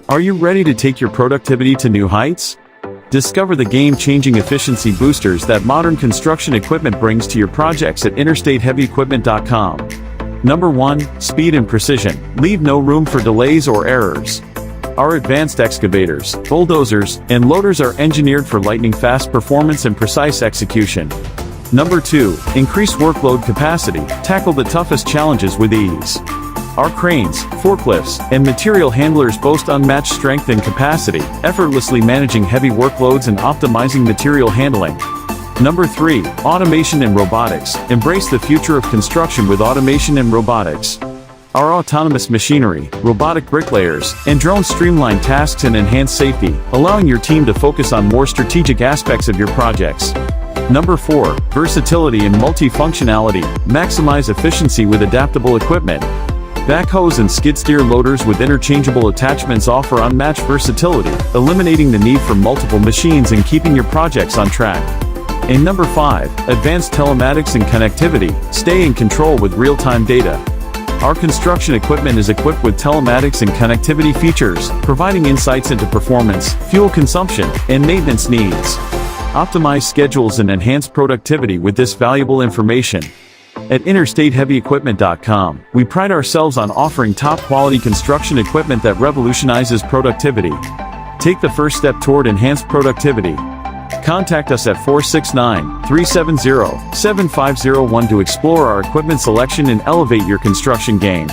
Are you ready to take your productivity to new heights? Discover the game-changing efficiency boosters that modern construction equipment brings to your projects at interstateheavyequipment.com. Number 1. Speed and precision. Leave no room for delays or errors. Our advanced excavators, bulldozers, and loaders are engineered for lightning-fast performance and precise execution. Number 2. Increase workload capacity. Tackle the toughest challenges with ease. Our cranes, forklifts, and material handlers boast unmatched strength and capacity, effortlessly managing heavy workloads and optimizing material handling. Number 3. Automation and robotics. Embrace the future of construction with automation and robotics. Our autonomous machinery, robotic bricklayers, and drones streamline tasks and enhance safety, allowing your team to focus on more strategic aspects of your projects. Number 4. Versatility and multifunctionality. Maximize efficiency with adaptable equipment. Backhoes and skid steer loaders with interchangeable attachments offer unmatched versatility, eliminating the need for multiple machines and keeping your projects on track. And number 5. Advanced telematics and connectivity. Stay in control with real-time data. Our construction equipment is equipped with telematics and connectivity features, providing insights into performance, fuel consumption, and maintenance needs. Optimize schedules and enhance productivity with this valuable information. At interstateheavyequipment.com, we pride ourselves on offering top-quality construction equipment that revolutionizes productivity. Take the first step toward enhanced productivity. Contact us at 469-370-7501 to explore our equipment selection and elevate your construction game.